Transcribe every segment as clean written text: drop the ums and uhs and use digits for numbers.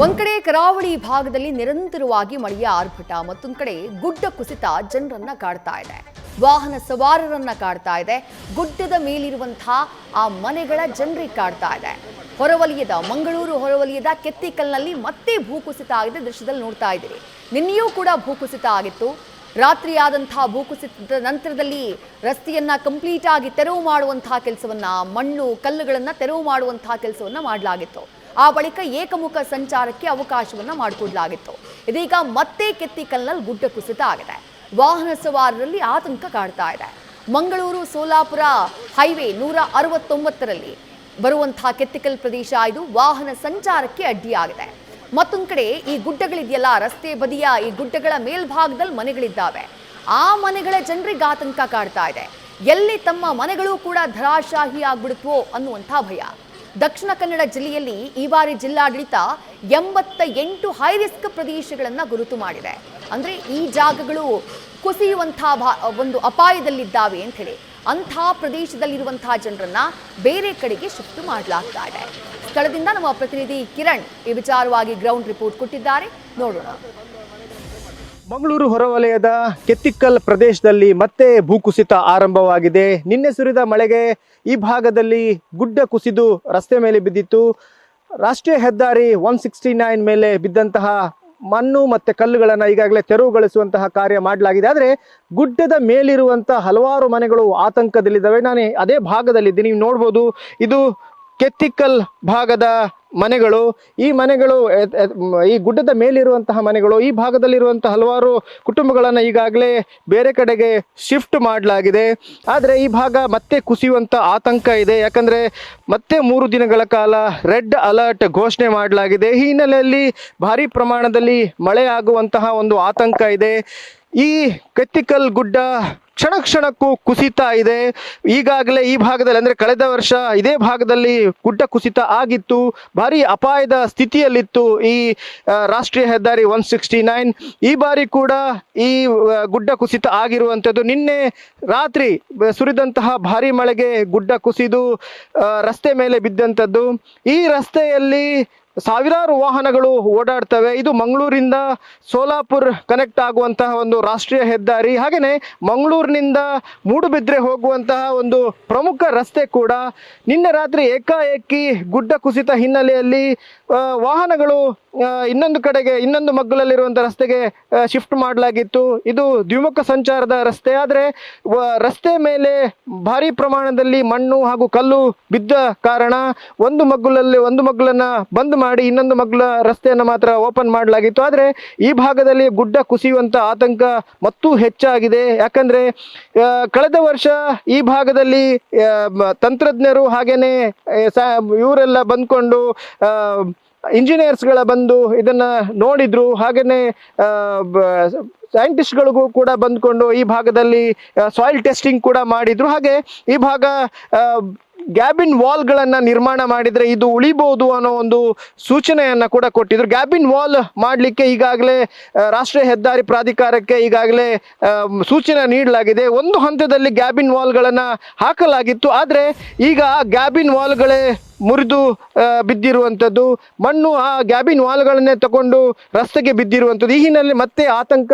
ಒಂದ್ ಕಡೆ ಕರಾವಳಿ ಭಾಗದಲ್ಲಿ ನಿರಂತರವಾಗಿ ಮಳೆಯ ಆರ್ಭಟ, ಮತ್ತೊಂದು ಕಡೆ ಗುಡ್ಡ ಕುಸಿತ ಜನರನ್ನ ಕಾಡ್ತಾ ಇದೆ, ವಾಹನ ಸವಾರರನ್ನ ಕಾಡ್ತಾ ಇದೆ. ಗುಡ್ಡದ ಮೇಲಿರುವಂತಹ ಆ ಮನೆಗಳ ಜನರಿಗೆ ಕಾಡ್ತಾ ಇದೆ. ಮಂಗಳೂರು ಹೊರವಲಯದ ಕೆತ್ತಿಕಲ್ನಲ್ಲಿ ಮತ್ತೆ ಭೂಕುಸಿತ ಆಗಿದೆ. ದೃಶ್ಯದಲ್ಲಿ ನೋಡ್ತಾ ಇದ್ದೀರಿ. ನಿನ್ನೆಯೂ ಕೂಡ ಭೂಕುಸಿತ ಆಗಿತ್ತು. ರಾತ್ರಿಯಾದಂತಹ ಭೂಕುಸಿತದ ನಂತರದಲ್ಲಿ ರಸ್ತೆಯನ್ನ ಕಂಪ್ಲೀಟ್ ಆಗಿ ತೆರವು ಮಾಡುವಂತಹ ಕೆಲಸವನ್ನ, ಮಣ್ಣು ಕಲ್ಲುಗಳನ್ನ ತೆರವು ಮಾಡುವಂತಹ ಕೆಲಸವನ್ನ ಮಾಡಲಾಗಿತ್ತು. ಆ ಬಳಿಕ ಏಕಮುಖ ಸಂಚಾರಕ್ಕೆ ಅವಕಾಶವನ್ನ ಮಾಡಿಕೊಡಲಾಗಿತ್ತು. ಇದೀಗ ಮತ್ತೆ ಕೆತ್ತಿಕಲ್ನಲ್ಲಿ ಗುಡ್ಡ ಕುಸಿತ ಆಗಿದೆ. ವಾಹನ ಸವಾರರಲ್ಲಿ ಆತಂಕ ಕಾಡ್ತಾ ಇದೆ. ಮಂಗಳೂರು ಸೋಲಾಪುರ ಹೈವೇ 169ರಲ್ಲಿ ಬರುವಂತಹ ಕೆತ್ತಿಕಲ್ ಪ್ರದೇಶ ಇದು ವಾಹನ ಸಂಚಾರಕ್ಕೆ ಅಡ್ಡಿಯಾಗಿದೆ. ಮತ್ತೊಂದು ಕಡೆ ಈ ಗುಡ್ಡಗಳಿದೆಯಲ್ಲ, ರಸ್ತೆ ಬದಿಯ ಈ ಗುಡ್ಡಗಳ ಮೇಲ್ಭಾಗದಲ್ಲಿ ಮನೆಗಳಿದ್ದಾವೆ. ಆ ಮನೆಗಳ ಜನರಿಗೆ ಆತಂಕ ಕಾಡ್ತಾ ಇದೆ. ಎಲ್ಲಿ ತಮ್ಮ ಮನೆಗಳು ಕೂಡ ಧರಾಶಾಹಿ ಆಗ್ಬಿಡುತ್ತೋ ಅನ್ನುವಂಥ ಭಯ. ದಕ್ಷಿಣ ಕನ್ನಡ ಜಿಲ್ಲೆಯಲ್ಲಿ ಈ ಬಾರಿ ಜಿಲ್ಲಾಡಳಿತ 88 ಹೈ ರಿಸ್ಕ್ ಪ್ರದೇಶಗಳನ್ನು ಗುರುತು ಮಾಡಿದೆ. ಅಂದ್ರೆ ಈ ಜಾಗಗಳು ಕುಸಿಯುವಂತಹ ಒಂದು ಅಪಾಯದಲ್ಲಿದ್ದಾವೆ ಅಂತ ಹೇಳಿ ಅಂಥ ಪ್ರದೇಶದಲ್ಲಿರುವಂತಹ ಜನರನ್ನ ಬೇರೆ ಕಡೆಗೆ ಶಿಫ್ಟ್ ಮಾಡಲಾಗ್ತಾ ಇದೆ. ಸ್ಥಳದಿಂದ ನಮ್ಮ ಪ್ರತಿನಿಧಿ ಕಿರಣ್ ಈ ವಿಚಾರವಾಗಿ ಗ್ರೌಂಡ್ ರಿಪೋರ್ಟ್ ಕೊಟ್ಟಿದ್ದಾರೆ, ನೋಡೋಣ. ಮಂಗಳೂರು ಹೊರವಲಯದ ಕೆತ್ತಿಕಲ್ ಪ್ರದೇಶದಲ್ಲಿ ಮತ್ತೆ ಭೂಕುಸಿತ ಆರಂಭವಾಗಿದೆ. ನಿನ್ನೆ ಸುರಿದ ಮಳೆಗೆ ಈ ಭಾಗದಲ್ಲಿ ಗುಡ್ಡ ಕುಸಿದು ರಸ್ತೆ ಮೇಲೆ ಬಿದ್ದಿತ್ತು. ರಾಷ್ಟ್ರೀಯ ಹೆದ್ದಾರಿ 169 ಮೇಲೆ ಬಿದ್ದಂತಹ ಮಣ್ಣು ಮತ್ತು ಕಲ್ಲುಗಳನ್ನು ಈಗಾಗಲೇ ತೆರವುಗೊಳಿಸುವಂತಹ ಕಾರ್ಯ ಮಾಡಲಾಗಿದೆ. ಆದರೆ ಗುಡ್ಡದ ಮೇಲಿರುವಂತಹ ಹಲವಾರು ಮನೆಗಳು ಆತಂಕದಲ್ಲಿದ್ದಾವೆ. ನಾನು ಅದೇ ಭಾಗದಲ್ಲಿದ್ದೀನಿ, ನೀವು ನೋಡ್ಬೋದು. ಇದು ಕೆತ್ತಿಕಲ್ ಭಾಗದ ಮನೆಗಳು. ಈ ಮನೆಗಳು ಈ ಗುಡ್ಡದ ಮೇಲಿರುವಂತಹ ಮನೆಗಳು. ಈ ಭಾಗದಲ್ಲಿರುವಂತಹ ಹಲವಾರು ಕುಟುಂಬಗಳನ್ನು ಈಗಾಗಲೇ ಬೇರೆ ಕಡೆಗೆ ಶಿಫ್ಟ್ ಮಾಡಲಾಗಿದೆ. ಆದರೆ ಈ ಭಾಗ ಮತ್ತೆ ಕುಸಿಯುವಂಥ ಆತಂಕ ಇದೆ. ಯಾಕಂದರೆ ಮತ್ತೆ 3 ದಿನಗಳ ಕಾಲ ರೆಡ್ ಅಲರ್ಟ್ ಘೋಷಣೆ ಮಾಡಲಾಗಿದೆ. ಈ ಹಿನ್ನೆಲೆಯಲ್ಲಿ ಭಾರಿ ಪ್ರಮಾಣದಲ್ಲಿ ಮಳೆ ಆಗುವಂತಹ ಒಂದು ಆತಂಕ ಇದೆ. ಈ ಕೆತ್ತಿಕಲ್ ಗುಡ್ಡ ಕ್ಷಣ ಕ್ಷಣಕ್ಕೂ ಕುಸಿತಾ ಇದೆ. ಈಗಾಗಲೇ ಈ ಭಾಗದಲ್ಲಿ ಅಂದರೆ ಕಳೆದ ವರ್ಷ ಇದೇ ಭಾಗದಲ್ಲಿ ಗುಡ್ಡ ಕುಸಿತ ಆಗಿತ್ತು. ಭಾರಿ ಅಪಾಯದ ಸ್ಥಿತಿಯಲ್ಲಿತ್ತು ಈ ರಾಷ್ಟ್ರೀಯ ಹೆದ್ದಾರಿ 169. ಈ ಬಾರಿ ಕೂಡ ಈ ಗುಡ್ಡ ಕುಸಿತ ಆಗಿರುವಂಥದ್ದು. ನಿನ್ನೆ ರಾತ್ರಿ ಸುರಿದಂತಹ ಭಾರಿ ಮಳೆಗೆ ಗುಡ್ಡ ಕುಸಿದು ರಸ್ತೆ ಮೇಲೆ ಬಿದ್ದಂಥದ್ದು. ಈ ರಸ್ತೆಯಲ್ಲಿ ಸಾವಿರಾರು ವಾಹನಗಳು ಓಡಾಡ್ತವೆ. ಇದು ಮಂಗಳೂರಿಂದ ಸೋಲಾಪುರ್ ಕನೆಕ್ಟ್ ಆಗುವಂತಹ ಒಂದು ರಾಷ್ಟ್ರೀಯ ಹೆದ್ದಾರಿ. ಹಾಗೆಯೇ ಮಂಗಳೂರಿನಿಂದ ಮೂಡುಬಿದ್ರೆ ಹೋಗುವಂತಹ ಒಂದು ಪ್ರಮುಖ ರಸ್ತೆ ಕೂಡ. ನಿನ್ನೆ ರಾತ್ರಿ ಏಕಾಏಕಿ ಗುಡ್ಡ ಕುಸಿತ ಹಿನ್ನೆಲೆಯಲ್ಲಿ ವಾಹನಗಳು ಇನ್ನೊಂದು ಮಗ್ಗಲಲ್ಲಿರುವಂಥ ರಸ್ತೆಗೆ ಶಿಫ್ಟ್ ಮಾಡಲಾಗಿತ್ತು. ಇದು ದ್ವಿಮುಖ ಸಂಚಾರದ ರಸ್ತೆ. ಆದರೆ ರಸ್ತೆ ಮೇಲೆ ಭಾರಿ ಪ್ರಮಾಣದಲ್ಲಿ ಮಣ್ಣು ಹಾಗೂ ಕಲ್ಲು ಬಿದ್ದ ಕಾರಣ ಒಂದು ಮಗ್ಗಲನ್ನು ಬಂದ್ ಮಾಡಿ ಇನ್ನೊಂದು ಮಗ್ಗಲ ರಸ್ತೆಯನ್ನು ಮಾತ್ರ ಓಪನ್ ಮಾಡಲಾಗಿತ್ತು. ಆದರೆ ಈ ಭಾಗದಲ್ಲಿ ಗುಡ್ಡ ಕುಸಿಯುವಂಥ ಆತಂಕ ಮತ್ತೂ ಹೆಚ್ಚಾಗಿದೆ. ಯಾಕಂದರೆ ಕಳೆದ ವರ್ಷ ಈ ಭಾಗದಲ್ಲಿ ತಂತ್ರಜ್ಞರು ಹಾಗೇನೆ ಇವರೆಲ್ಲ ಬಂದ್ಕೊಂಡು ಇಂಜಿನಿಯರ್ಸ್ಗಳ ಬಂದು ಇದನ್ನು ನೋಡಿದ್ರು. ಹಾಗೆಯೇ ಸೈಂಟಿಸ್ಟ್ಗಳಿಗೂ ಕೂಡ ಬಂದ್ಕೊಂಡು ಈ ಭಾಗದಲ್ಲಿ ಸಾಯಿಲ್ ಟೆಸ್ಟಿಂಗ್ ಕೂಡ ಮಾಡಿದ್ರು. ಹಾಗೆ ಈ ಭಾಗ ಗ್ಯಾಬಿನ್ ವಾಲ್ಗಳನ್ನು ನಿರ್ಮಾಣ ಮಾಡಿದರೆ ಇದು ಉಳಿಬಹುದು ಅನ್ನೋ ಒಂದು ಸೂಚನೆಯನ್ನು ಕೂಡ ಕೊಟ್ಟಿದ್ರು. ಗ್ಯಾಬಿನ್ ವಾಲ್ ಮಾಡಲಿಕ್ಕೆ ಈಗಾಗಲೇ ರಾಷ್ಟ್ರೀಯ ಹೆದ್ದಾರಿ ಪ್ರಾಧಿಕಾರಕ್ಕೆ ಈಗಾಗಲೇ ಸೂಚನೆ ನೀಡಲಾಗಿದೆ. ಒಂದು ಹಂತದಲ್ಲಿ ಗ್ಯಾಬಿನ್ ವಾಲ್ಗಳನ್ನು ಹಾಕಲಾಗಿತ್ತು. ಆದರೆ ಈಗ ಆ ಗ್ಯಾಬಿನ್ ವಾಲ್ಗಳೇ ಮುರಿದು ಬಿದ್ದಿರುವಂಥದ್ದು, ಮಣ್ಣು ಆ ಗ್ಯಾಬಿನ್ ವಾಲ್ಗಳನ್ನೇ ತಗೊಂಡು ರಸ್ತೆಗೆ ಬಿದ್ದಿರುವಂಥದ್ದು. ಈ ಹಿನ್ನೆಲೆಯಲ್ಲಿ ಮತ್ತೆ ಆತಂಕ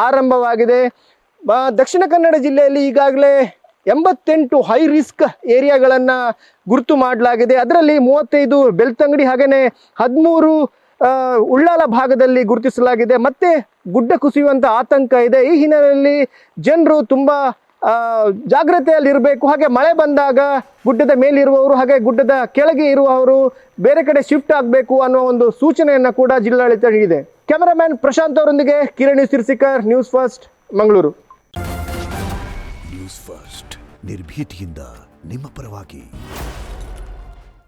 ಆರಂಭವಾಗಿದೆ. ದಕ್ಷಿಣ ಕನ್ನಡ ಜಿಲ್ಲೆಯಲ್ಲಿ ಈಗಾಗಲೇ 88 ಹೈ ರಿಸ್ಕ್ ಏರಿಯಾಗಳನ್ನು ಗುರುತು ಮಾಡಲಾಗಿದೆ. ಅದರಲ್ಲಿ 35 ಬೆಳ್ತಂಗಡಿ ಹಾಗೆಯೇ 13 ಉಳ್ಳಾಲ ಭಾಗದಲ್ಲಿ ಗುರುತಿಸಲಾಗಿದೆ. ಮತ್ತೆ ಗುಡ್ಡ ಕುಸಿಯುವಂಥ ಆತಂಕ ಇದೆ. ಈ ಹಿನ್ನೆಲೆಯಲ್ಲಿ ಜನರು ತುಂಬ ಜಾಗ್ರತೆಯಲ್ಲಿರಬೇಕು. ಹಾಗೆ ಮಳೆ ಬಂದಾಗ ಗುಡ್ಡದ ಮೇಲಿರುವವರು ಹಾಗೆ ಗುಡ್ಡದ ಕೆಳಗೆ ಇರುವವರು ಬೇರೆ ಕಡೆ ಶಿಫ್ಟ್ ಆಗಬೇಕು ಅನ್ನೋ ಒಂದು ಸೂಚನೆಯನ್ನು ಕೂಡ ಜಿಲ್ಲಾಡಳಿತ ನೀಡಿದೆ. ಕ್ಯಾಮರಾಮ್ಯಾನ್ ಪ್ರಶಾಂತ್ ಅವರೊಂದಿಗೆ Kiran Sirsikar, news first, Mangaluru. News first ನಿರ್ಭೀತಿಯಿಂದ ನಿಮ್ಮ ಪರವಾಗಿ.